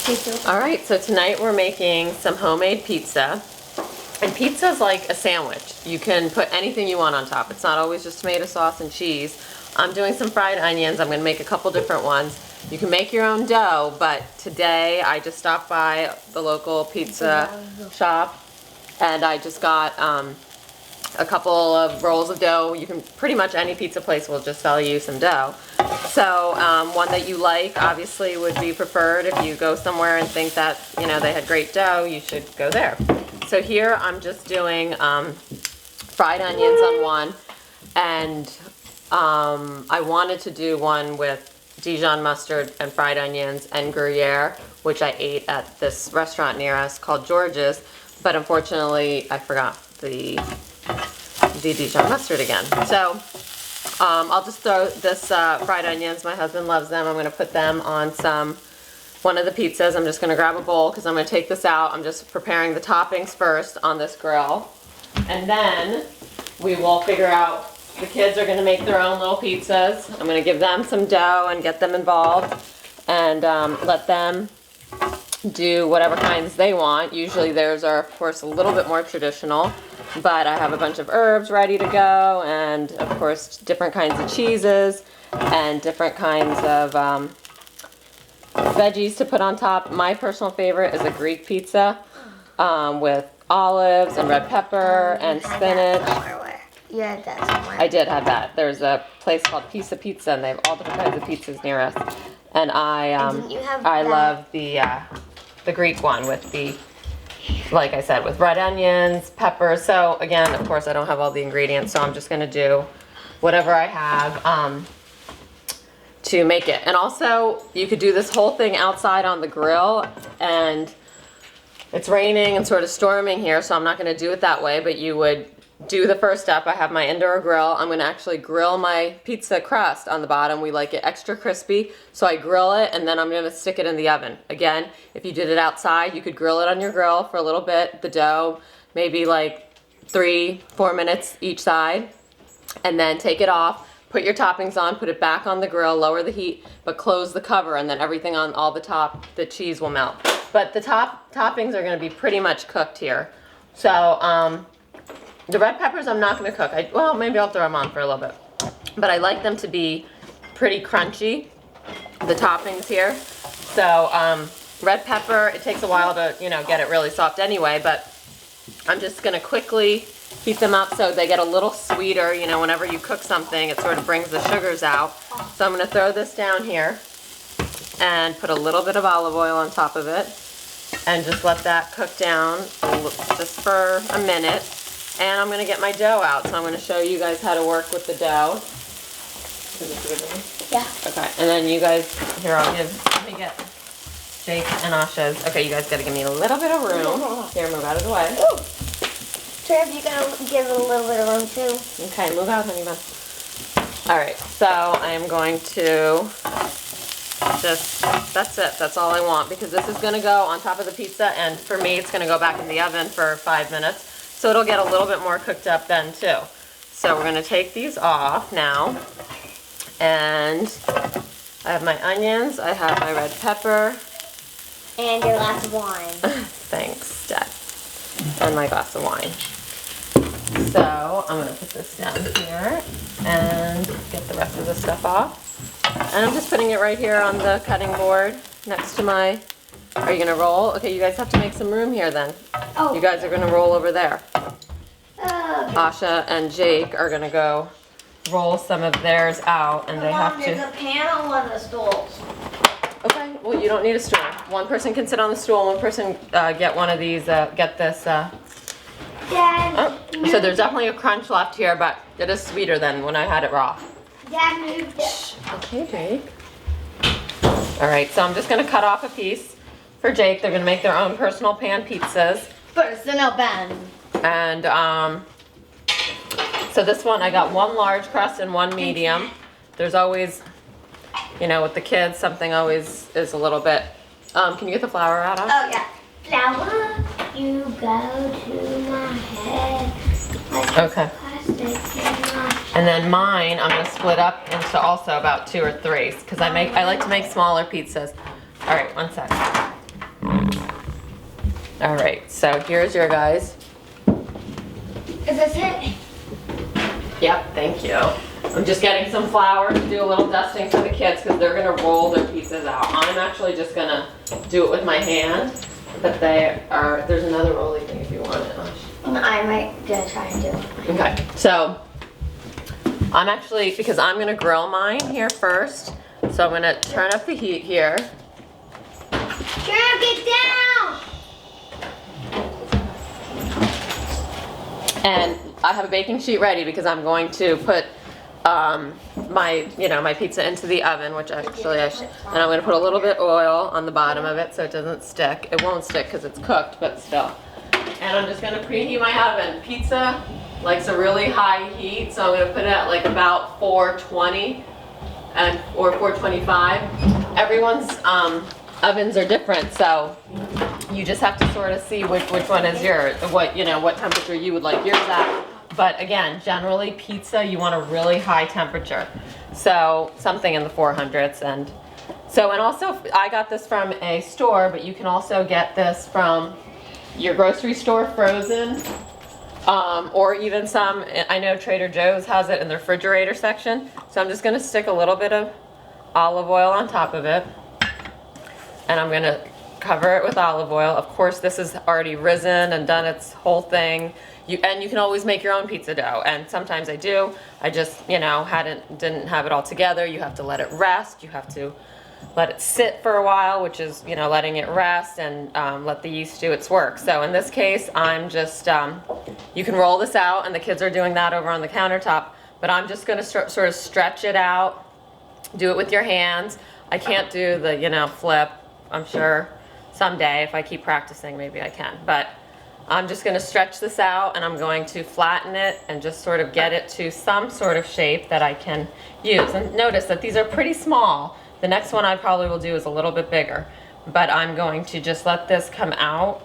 All right, so tonight we're making some homemade pizza. And pizza is like a sandwich. You can put anything you want on top. It's not always just tomato sauce and cheese. I'm doing some fried onions. I'm going to make a couple different ones. You can make your own dough, but today I just stopped by the local pizza shop and I just got a couple of rolls of dough. You can pretty much any pizza place will just sell you some dough. So one that you like obviously would be preferred. If you go somewhere and think that they had great dough, you should go there. So here I'm just doing fried onions on one, and I wanted to do one with Dijon mustard and fried onions and Gruyere, which I ate at this restaurant near us called George's, but unfortunately I forgot the Dijon mustard again. So I'll just throw this fried onions. My husband loves them. I'm going to put them on one of the pizzas. I'm just going to grab a bowl because I'm going to take this out. I'm just preparing the toppings first on this grill. And then we will figure out, the kids are going to make their own little pizzas. I'm going to give them some dough and get them involved and let them do whatever kinds they want. Usually theirs are, of course, a little bit more traditional, but I have a bunch of herbs ready to go and, of course, different kinds of cheeses and different kinds of veggies to put on top. My personal favorite is a Greek pizza with olives and red pepper and spinach. You had that somewhere. I did have that. There's a place called Pizza Pizza, and they have all different kinds of pizzas near us. And I love the Greek one with the, like I said, with red onions, peppers. So again, of course, I don't have all the ingredients, so I'm just gonna do whatever I have to make it. And also, you could do this whole thing outside on the grill, and it's raining and sort of storming here, so I'm not gonna do it that way, but you would do the first step. I have my indoor grill. I'm gonna actually grill my pizza crust on the bottom. We like it extra crispy, so I grill it and then I'm gonna stick it in the oven. Again, if you did it outside, you could grill it on your grill for a little bit, the dough, maybe like 3-4 minutes each side, and then take it off, put your toppings on, put it back on the grill, lower the heat, but close the cover, and then everything on all the top, the cheese will melt. But the toppings are gonna be pretty much cooked here. So, the red peppers I'm not going to cook. Well, maybe I'll throw them on for a little bit. But I like them to be pretty crunchy, the toppings here. So red pepper, it takes a while to get it really soft anyway, but I'm just going to quickly heat them up so they get a little sweeter. Whenever you cook something, it sort of brings the sugars out. So I'm going to throw this down here and put a little bit of olive oil on top of it and just let that cook down just for a minute. And I'm going to get my dough out, so I'm going to show you guys how to work with the dough. Is this a good one? Yeah. Okay, and then you guys, here, let me get Jake and Asha's. Okay, you guys got to give me a little bit of room. Here, move out of the way. Ooh. Trev, you got to give it a little bit of room, too. Okay, move out, honey bun. All right, so I am going to that's it. That's all I want, because this is going to go on top of the pizza, and for me, it's going to go back in the oven for 5 minutes. So it'll get a little bit more cooked up then too. So we're going to take these off now. And I have my onions, I have my red pepper. And your glass of wine. Thanks, Dad. And my glass of wine. So I'm going to put this down here and get the rest of the stuff off. And I'm just putting it right here on the cutting board next to my... Are you going to roll? Okay, you guys have to make some room here then. Oh. You guys are going to roll over there. Asha and Jake are going to go roll some of theirs out, and they have to... There's a pan on one of the stools. Okay, well, you don't need a stool. One person can sit on the stool, one person get one of these, get this... Dad, so there's definitely a crunch left here, but it is sweeter than when I had it raw. Dad moved it. Okay, Jake. All right, so I'm just going to cut off a piece for Jake. They're going to make their own personal pan pizzas. Personal pan. And so this one, I got one large crust and one medium. There's always, with the kids, something always is a little bit. Can you get the flour out of? Oh, yeah. Flour, you go to my head. Okay. And then mine, I'm gonna split up into also about 2 or 3 because I like to make smaller pizzas. All right, one sec. All right, so here's your guys. Is this it? Yep, thank you. I'm just getting some flour to do a little dusting for the kids because they're gonna roll their pizzas out. I'm actually just gonna do it with my hand, but there's another rolly thing if you want it. I might gonna try and do it. Okay, so I'm actually, because I'm gonna grill mine here first, so I'm gonna turn up the heat here. Girl, get down! And I have a baking sheet ready because I'm going to put my pizza into the oven, which actually and I'm going to put a little bit oil on the bottom of it so it doesn't stick. It won't stick because it's cooked, but still. And I'm just going to preheat my oven. Pizza likes a really high heat, so I'm going to put it at like about 420 or 425. Everyone's ovens are different, so you just have to sort of see which one is yours, what temperature you would like yours at. But again, generally pizza, you want a really high temperature. So something in the 400s. And also I got this from a store, but you can also get this from your grocery store frozen, or even some, I know Trader Joe's has it in the refrigerator section. So I'm just gonna stick a little bit of olive oil on top of it. And I'm gonna cover it with olive oil. Of course, this is already risen and done its whole thing. You can always make your own pizza dough, and sometimes I do. I just, didn't have it all together. You have to let it rest. You have to let it sit for a while, which is, letting it rest and let the yeast do its work. So in this case, I'm just, you can roll this out, and the kids are doing that over on the countertop, but I'm just gonna sort of stretch it out, do it with your hands. I can't do the, flip. I'm sure someday if I keep practicing, maybe I can, but I'm just gonna stretch this out and I'm going to flatten it and just sort of get it to some sort of shape that I can use. And notice that these are pretty small. The next one I probably will do is a little bit bigger, but I'm going to just let this come out.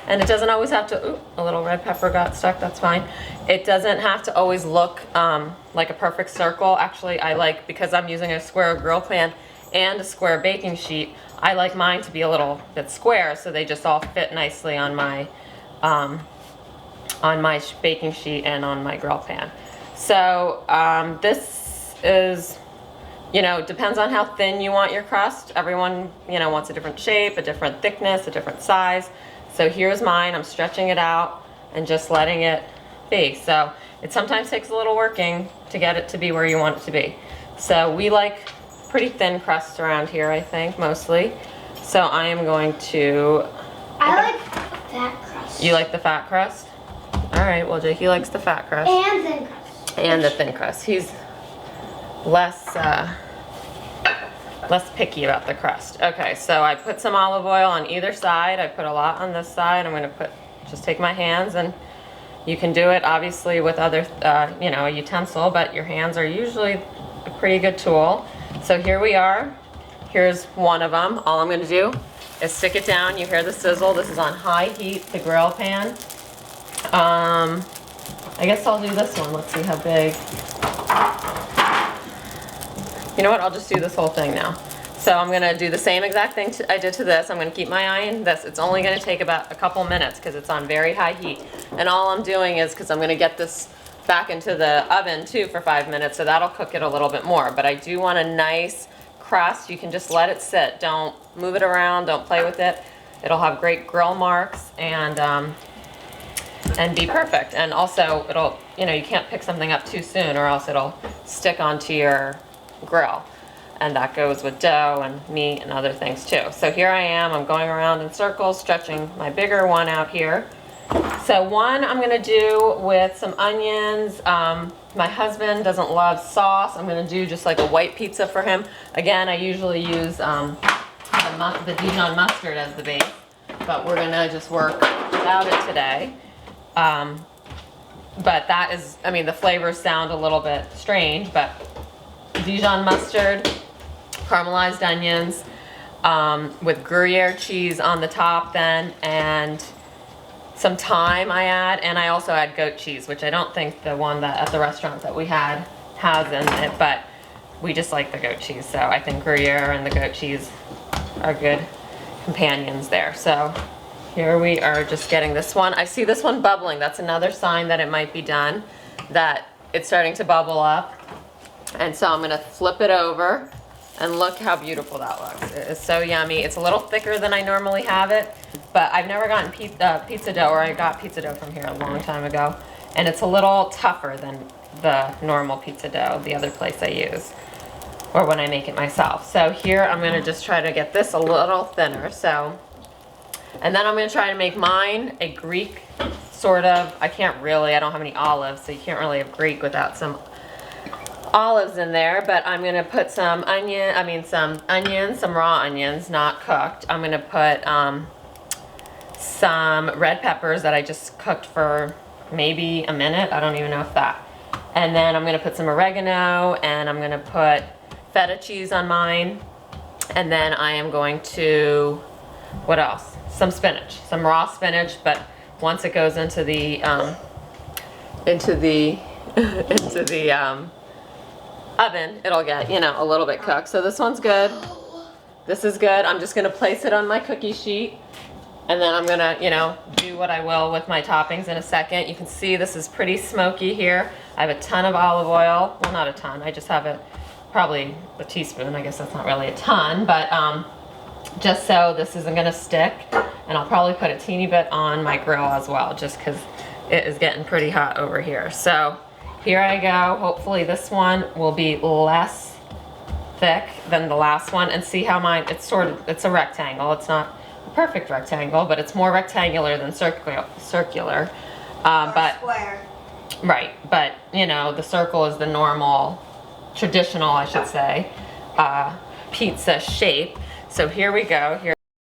And it doesn't always have to, ooh, a little red pepper got stuck, that's fine. It doesn't have to always look like a perfect circle. Actually, I like, because I'm using a square grill pan and a square baking sheet, I like mine to be a little bit square so they just all fit nicely on my baking sheet and on my grill pan. So this is, depends on how thin you want your crust. Everyone, wants a different shape, a different thickness, a different size. So here's mine. I'm stretching it out and just letting it be. So it sometimes takes a little working to get it to be where you want it to be. So we like pretty thin crusts around here, I think, mostly. So I am going to... I like fat crust. You like the fat crust? All right, well, Jakey likes the fat crust. And thin crust. And the thin crust. He's less picky about the crust. Okay, so I put some olive oil on either side. I put a lot on this side. I'm gonna just take my hands, and you can do it obviously with other, a utensil, but your hands are usually a pretty good tool. So here we are. Here's one of them. All I'm gonna do is stick it down. You hear the sizzle. This is on high heat, the grill pan. I guess I'll do this one. Let's see how big. You know what? I'll just do this whole thing now. So I'm gonna do the same exact thing I did to this. I'm gonna keep my eye on this. It's only gonna take about a couple minutes because it's on very high heat. And all I'm doing is, because I'm gonna get this back into the oven too for 5 minutes, so that'll cook it a little bit more. But I do want a nice crust. You can just let it sit. Don't move it around, don't play with it. It'll have great grill marks and be perfect. And also it'll, you can't pick something up too soon or else it'll stick onto your grill. And that goes with dough and meat and other things too. So here I am, I'm going around in circles, stretching my bigger one out here. So one I'm gonna do with some onions. My husband doesn't love sauce. I'm gonna do just like a white pizza for him. Again, I usually use the Dijon mustard as the base, but we're gonna just work without it today. But that is, the flavors sound a little bit strange, but Dijon mustard, caramelized onions, with Gruyere cheese on the top then, and some thyme I add, and I also add goat cheese, which I don't think the one that at the restaurant that we had has in it, but we just like the goat cheese, so I think Gruyere and the goat cheese are good companions there. So here we are just getting this one. I see this one bubbling. That's another sign that it might be done, that it's starting to bubble up. And so I'm gonna flip it over, and look how beautiful that looks. It is so yummy. It's a little thicker than I normally have it, but I've never gotten pizza dough, or I got pizza dough from here a long time ago, and it's a little tougher than the normal pizza dough, the other place I use, or when I make it myself. So here I'm gonna just try to get this a little thinner. So, and then I'm gonna try to make mine a Greek sort of, I don't have any olives, so you can't really have Greek without some olives in there, but I'm gonna put some some raw onions, not cooked. I'm gonna put some red peppers that I just cooked for maybe a minute. I don't even know if that. And then I'm gonna put some oregano, and I'm gonna put feta cheese on mine. And then I am going to, what else? Some spinach, some raw spinach, but once it goes into the oven, it'll get, a little bit cooked. So this one's good. This is good. I'm just gonna place it on my cookie sheet, and then I'm gonna, do what I will with my toppings in a second. You can see this is pretty smoky here. I have a ton of olive oil. Well, not a ton. I just have probably a teaspoon. I guess that's not really a ton, but just so this isn't gonna stick. And I'll probably put a teeny bit on my grill as well, just because it is getting pretty hot over here. So here I go. Hopefully this one will be less thick than the last one, and see how mine, it's a rectangle. It's not a perfect rectangle, but it's more rectangular than circular. But square. Right, but the circle is the normal, traditional, I should say, pizza shape. So here we go. Here.